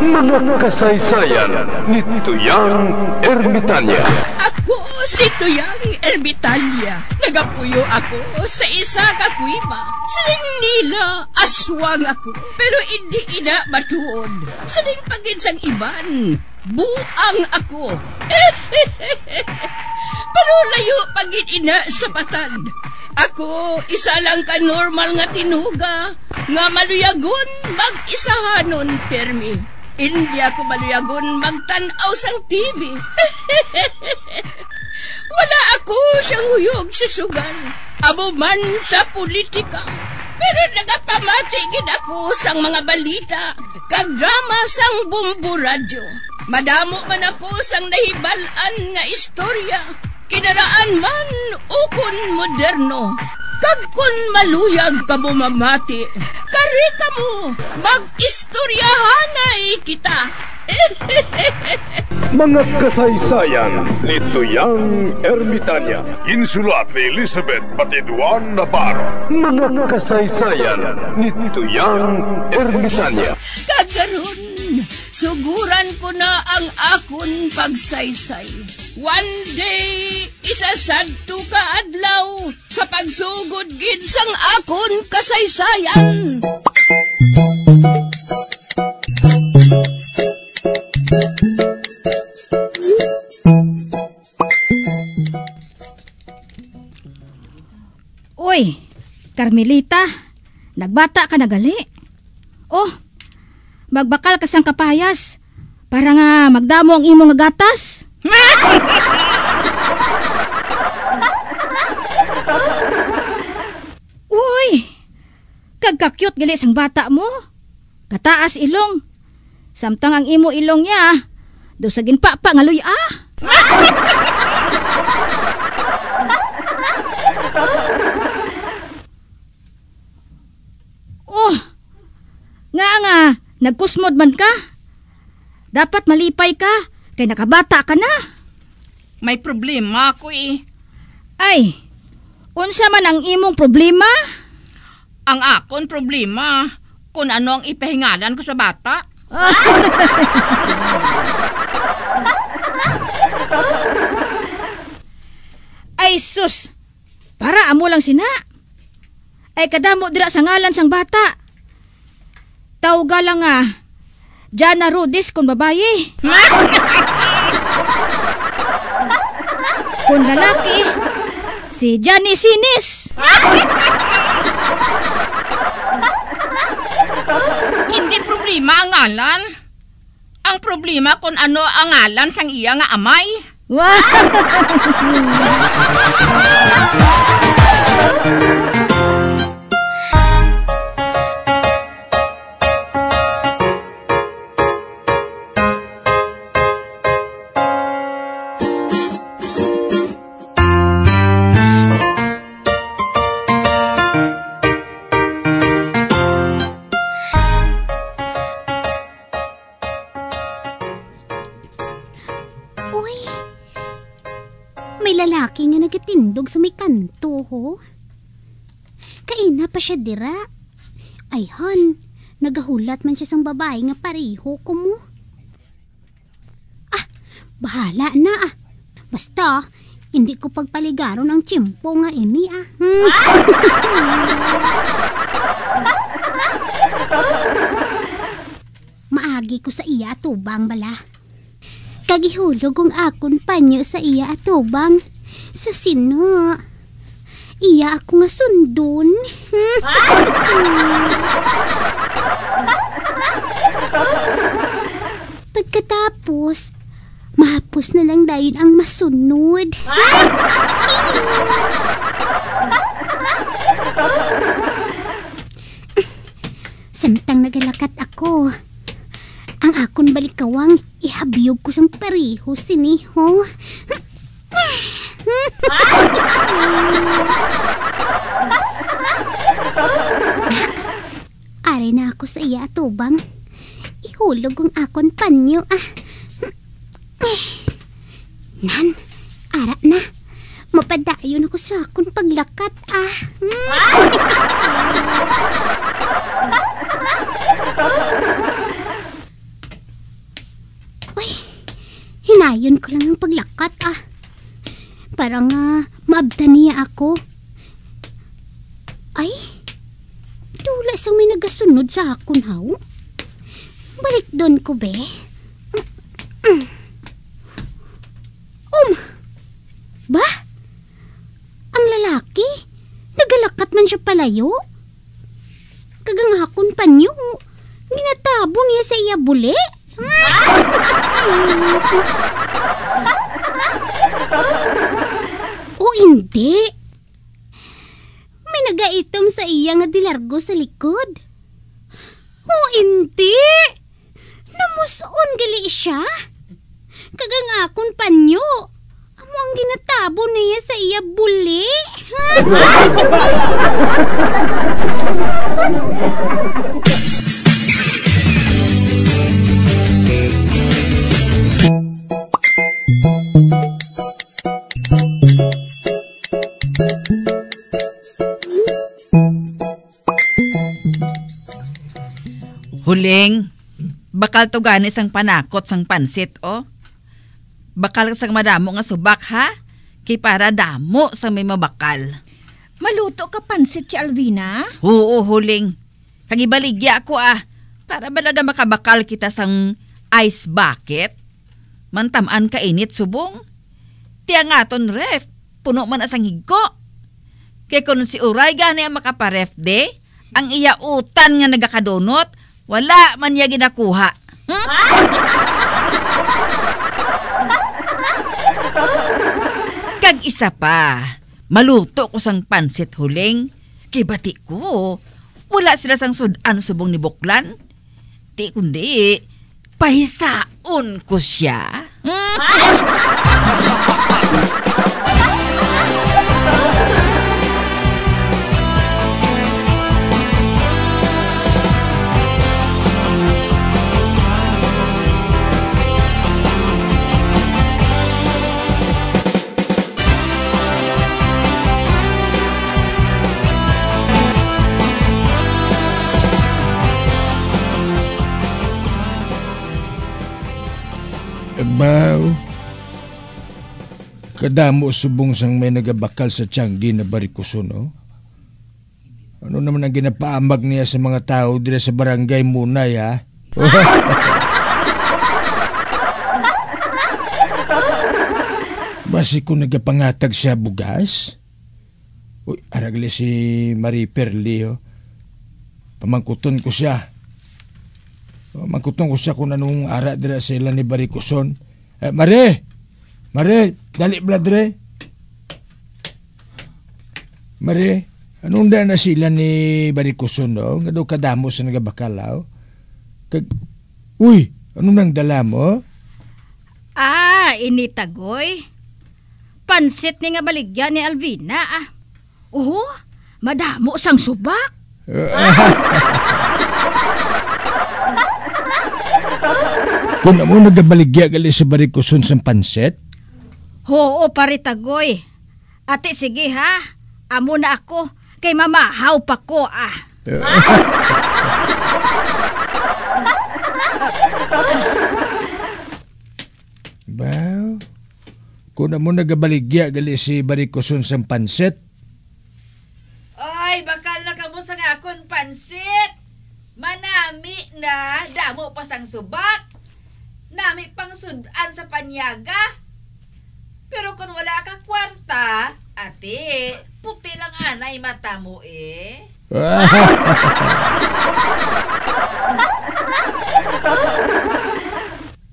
Mga kasaysayan ni Tuyang Ermitanya. Ako si Tuyang Ermitanya. Nagapuyo ako sa isa ka kuiba. Siling nila, aswang ako. Pero hindi ina matuod. Siling pagin sang iban, buang ako. Pero layo pagin ina sa batad. Ako, isa lang ka normal nga tinuga, nga maluyagon mag-isahanon, permi. Hindi ako maluyagon magtanaw sang TV. Wala ako siyang huyog sa sugal, amo man sa politika. Pero nagapamatagin ako sang mga balita, kag drama sang Bumbu Radyo. Madamo man ako sang nahibalan nga istorya, kinaraan man ukon moderno. Kag kun maluyag ka mo mamati, kari ka mo, mag-istoryahanay kita. Mga kasaysayan ni Tuyang Ermitanya. Insulat ni Elizabeth Batiduan Navarro. Mga kasaysayan ni Tuyang Ermitanya. Kagaron, suguran ko na ang akon pagsaysay. One day, isasadto ka adlaw sa pagsugod gid sang akon kasaysayan. Uy, Carmelita, nagbata ka na gali. Oh, magbakal ka sang kapayas para nga magdamo ang imong nga gatas. Uy, kagka-cute gali sang bata mo. Kataas ilong. Samtang ang imo ilong niya, do sa ginpapa nga luya. Oh, nga, nagkusmod man ka. Dapat malipay ka, kay nakabata ka na. May problema ako eh. Ay, unsa man ang imong problema? Ang akon problema, kung ano ang ipahingalan ko sa bata. Ay sus, para amo lang sina. Ay kadamo dira sa ngalan sang bata. Tawga lang Jana Rudis kung babaye. Kung lalaki, si Johnny Sinis. Hindi problema ang ngalan. Ang problema kung ano ang ngalan sang iya nga amay. Lalaki nga nagatindog sa may kanto, ho. Kaina pa siya dira. Ay, hon, nagahulat man siya sang babae nga pareho ko mo. Bahala na Basta, hindi ko pagpaligaron ang tiyempo nga ini Maagi ko sa iya atubang bala. Kagihulog ang akon panyo sa iya atubang. Sa sino? Iya ako nga sundon. Pagkatapos, mahapos na lang dayon ang masunod. Samtang nagalakat ako, ang akon balikawang ihabiyog ko sang pareho siniho. Ari na ako sa iya atubang. Ihulog ang akon panyo Nan, ara na. Mapadayon ako sa akon paglakat Dayon ko lang ang paglakat Para nga maabtan niya ako. Ay, dula sang may nagasunod sa akon haw. Balik doon ko be. Ba? Ang lalaki? Nagalakat man siya palayo? Kagang hakon pa niyo. Ginatabo niya sa iya buli? O hindi. May nagaitom sa iya nga dilargo sa likod. O hindi. Namuson gali siya. Kagang akon panyo. Amo ang ginatabo niya sa iya buli. Huling, bakal to ganis ang panakot sang pansit, oh. Bakal sang madamo nga subak, ha? Kay para damo sang may mabakal. Maluto ka pansit si Alvina? Oo, Huling. Kagibaligya ako, para balaga makabakal kita sang ice bucket. Mantamaan ka init, subong. Tiya nga ton ref, puno man asang higko. Kaya kung si Uray gani ang makaparef de, ang iya utan nga nagakadonot, wala man niya ginakuha. Kag isa pa, maluto ko sang pansit, Huling. Kay bati ko, wala sila sang sudan subong ni Buklan. Di kundi, pahisaon ko siya. Baw, kadamo subong sang may nagabakal sa Tianggi na barikuson, no? Ano naman ang ginapaamag niya sa mga tao dira sa barangay Munay, ha? Basi kung nagapangatag siya bugas? Uy, aragli si Marie Perli, oh. Pamangkuton ko siya. Pamangkuton ko siya kung anong ara dira sa ilan ni barikuson. Mare, dali bladre. Mare, anong da na sila ni barikuson, no? Nga daw kadamo sa nagabakalaw. Uy, anong nang dala mo? Initagoy. Pansit ni nga baligya ni Alvina, Oo, madamo sang subak. Kung mo nagabaligya gali sa barikuson sa pansit? Oo, paritagoy. Ate, sige ha. Amo na ako. Kay mamahaw pa ko, Baw, kung mo nagabaligya gali si barikuson sa pansit? Ay, bakal na kamo sa akon pansit. Manami na, damo pa sang subak. Nami pang sudan sa panyaga. Pero kung wala ka kwarta, ate, puti lang anay mata mo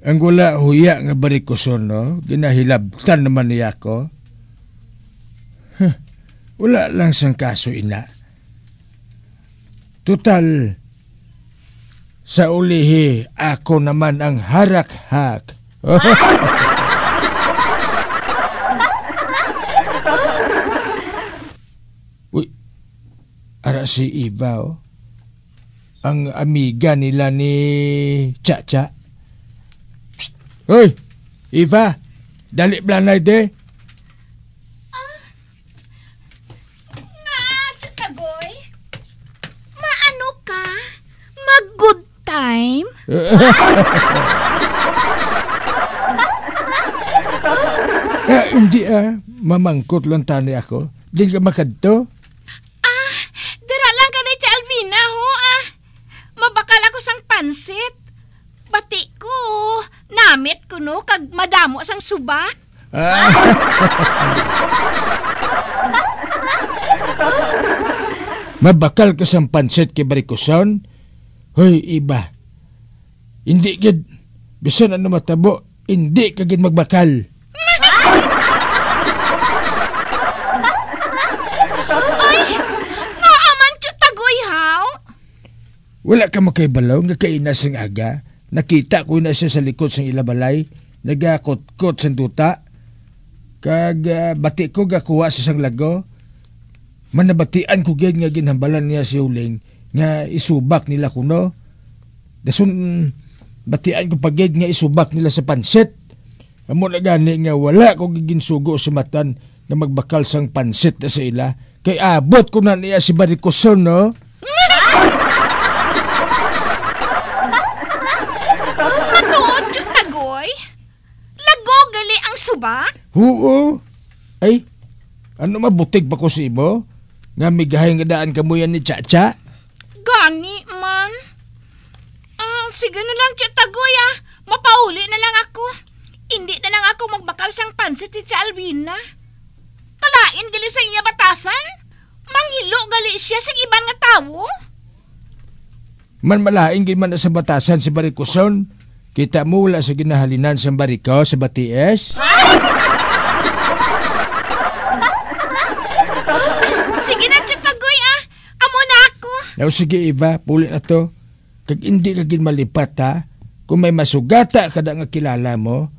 Ang gula huya nga barikuson, no? Ginahilabtan naman niya ako. Wala lang sang kaso, ina. Total, sa ulihi, ako naman ang harak-hak. Uy, ara si Iva, oh. Ang amiga nila ni Chacha. Psst. Hoy, Iva, dali blanay de. Chatagoy, maano ka? Mag-good time? Hindi mamangkot lang tani ako. Di ka makadto? Dira lang ka ni Alvina ho Mabakal ako sang pansit. Bati ko, namit ko no, kag madamo sang subak. Mabakal ka sang pansit kay Barikuson? Hoy, iba. Hindi gid. Bisan ano matabo, hindi ka gid magbakal. Wala ka makaibalaw nga kainas ng aga. Nakita ko na siya sa likod ng ilabalay. Nagakot-kot sa duta. Kag bati ko gakuha sa sang lago. Manabatian ko gid nga ginhambalan niya si Huling nga isubak nila kuno. Dasun batian ko pagid nga isubak nila sa pansit. Amo na gani nga wala ko giginsugo sa matan nga magbakal sang pansit na sa ila. Kay abot ko na niya si Barikuson, no? Subak? Oo. Ay, ano mabutig pa ko si Ibo? Nga migahay nga daan kamuyan ni Chacha? Gani man. Sige na lang, Tagoy Mapauli na lang ako. Hindi na lang ako magbakal siyang pansit si Alvina. Kalain gali sa iya batasan? Manghilo gali siya sa iban nga tawo? Man malaing gid man sa batasan si Barikuson. Kita mo wala sa ginahalinan sa bariko sa Baties? Sige na, Tagoy Amo na ako. Sige, Eva, puli na to. Kag hindi ka gid malipat, ha? Kung may masugata kada nga kilala mo,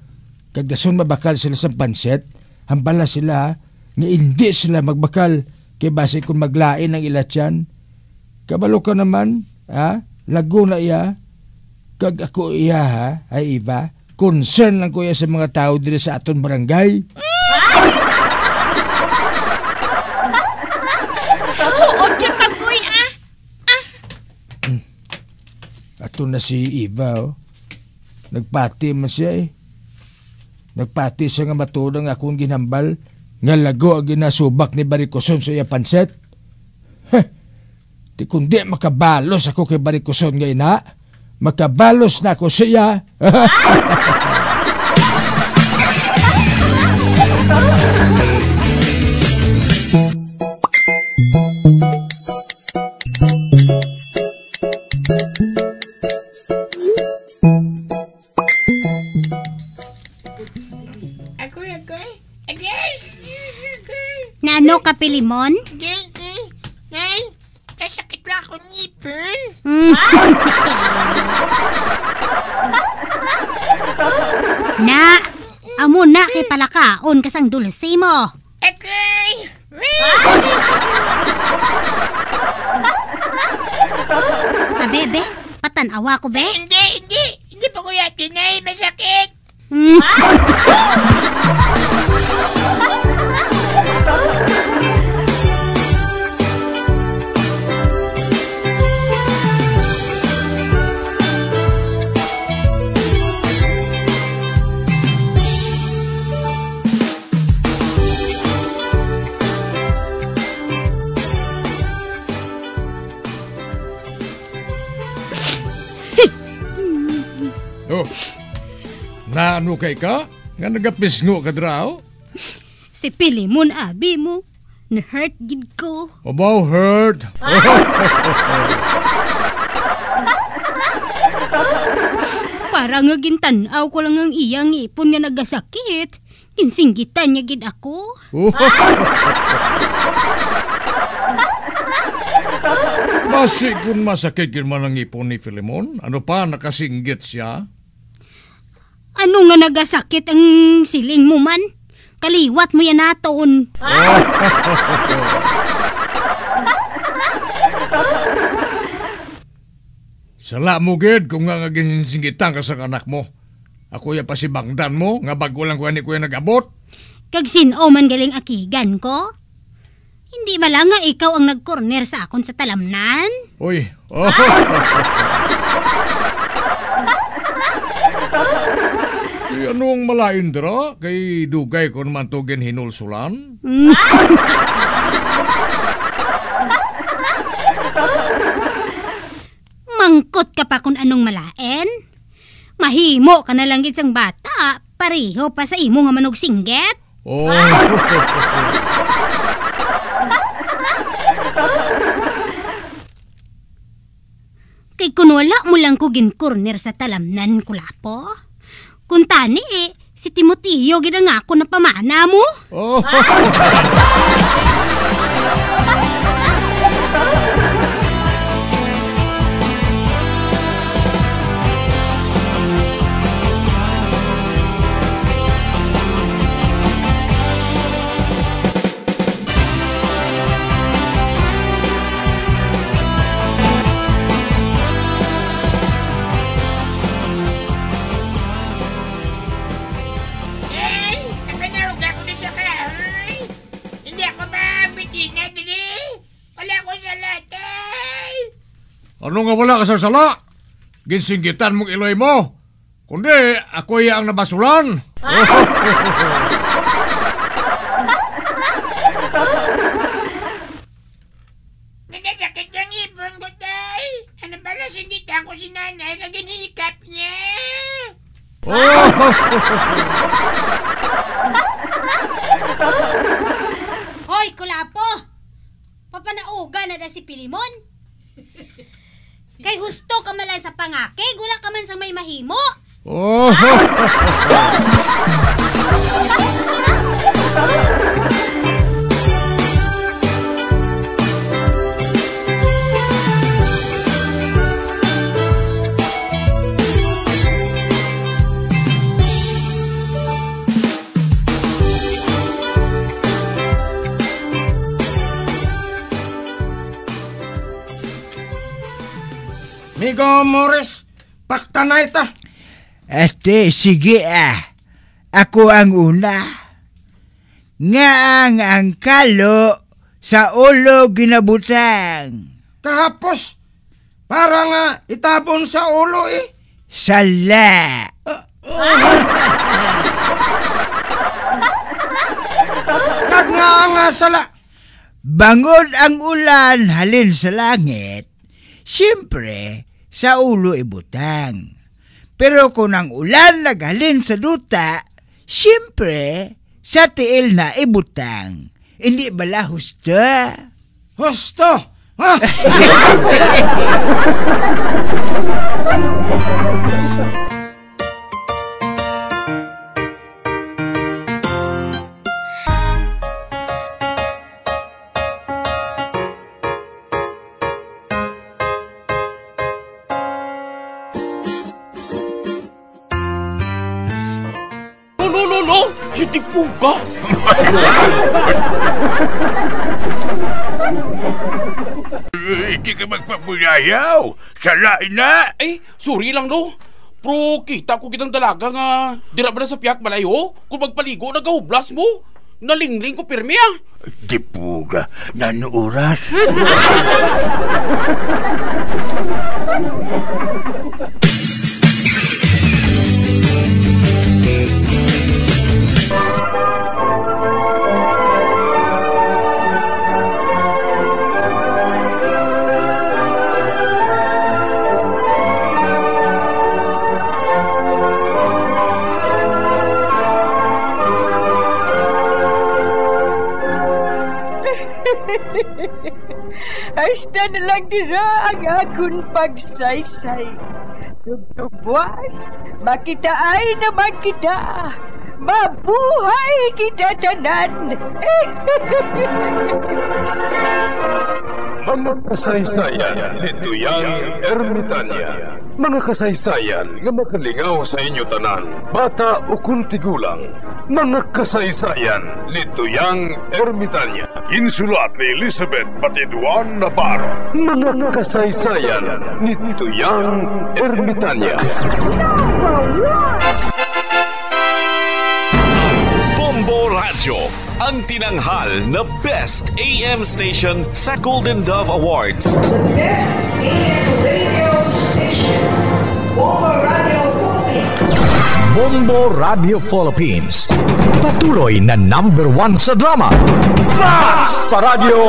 kag dason mabakal sila sa pansit, hambala sila, nga hindi sila magbakal, kay base kung maglain ang ilatyan. Kabalo ka naman, ha? Lago na iya. Kag ako iya, ha? Ay, Eva, concern lang ko iya sa mga tao dito sa aton barangay. Oo, Tagoy Ato na si Eva, oh. Nagpati man siya, Nagpati siya nga matulong akong ginambal nga lago ang ginasubak ni Barikuson sa iya panset. Di kundi makabalos ako kay Barikuson nga ina. Makabalos na ako siya. Nano ka, Pilimon? Nay, kasakit lang ako ngipin. Na, amo na kay palakaon kasang dulsi mo. Okay. Bebe, patanawa ko, be? Hindi pa ko yakin, Nay. Masakit. Oh, naano kay ka? Nga nagapisngo ka draw? Si Pilimon, abi mo. Na-hurt gid ko. About hurt? Para nga gintanaw ko lang ang iyang ipon nga nagasakit. Kinsinggitan niya gid ako. Basi kung masakit yun man ang ipon ni Filemon, ano pa nakasinggit siya? Ano nga nagasakit ang siling mo man? Kaliwat mo yan naton. Sala mo gid kung nga ginsinggitan ka sa anak mo. Ako ya pasibangdan mo, nga bago lang ko ni kuya nag-abot. Kag sino man galing akigan ko? Hindi ba lang nga ikaw ang nag-corner sa akon sa talamnan? Uy, Anong malain dira? Kay dugay ko naman to hinulsulan. Mangkot ka pa kung anong malain. Mahimo ka na lang gid sang bata. Pareho pa sa imo nga manog singget. Oh. Kay kun wala mo lang ko gin-corner sa talamnan, Kulapo. Kung tani si Timoteo gid ang ako na pamana mo. Oh. Ano nga wala ka sa sala? Ginsinggitan mong iloy mo. Kundi ako ang nabasulan. Nanasakit ang ibon ko, tay. Ano pala singitan ko si nanay na ginhikap niya? Hoy, Kulapo! Papanauga na da si Pilimon? Kay husto ka malay sa pangakig, wala ka man sa may mahimo. Oh! Migo Morris, pakta na ita. Sige Ako ang una. Nga ang kalo sa ulo ginabutang. Kahapos, para nga itabon sa ulo eh. Sala. Kag nga sala. Bangod ang ulan halin sa langit, siyempre sa ulo ibutang. Pero kung ang ulan naghalin sa duta, siyempre sa tiil na ibutang. Hindi bala husto? Husto? Ha? Hindi po ka. Hindi ka magpapunayaw. Salain na. Sorry lang no. Pero kita ko kitang dalaga nga dira ba na sa piyak malayo? Kung magpaligo, nagahublas mo. Nalingling ko pirmi Di po ka. Nanuoras. Hasta na lang dira ang akong pagsaysay. Tugtugwas, makitaan naman kita. Mabuhay kita tanan. Mga kasaysayan ni Tuyang Ermitanya. Mga kasaysayan nga makalingaw sa inyo tanan, bata o kuntigulang. Mga kasaysayan ni Tuyang Ermitanya. Insulat ni Elizabeth Batiduan Navarro. Mga kasaysayan ni Tuyang Ermitanya. Bombo Radio, ang tinanghal na Best AM Station sa Golden Dove Awards. Best AM Radio Station, Bombo Radio Philippines. Bombo Radio Philippines. Patuloy na #1 sa drama. Fast Paradyo!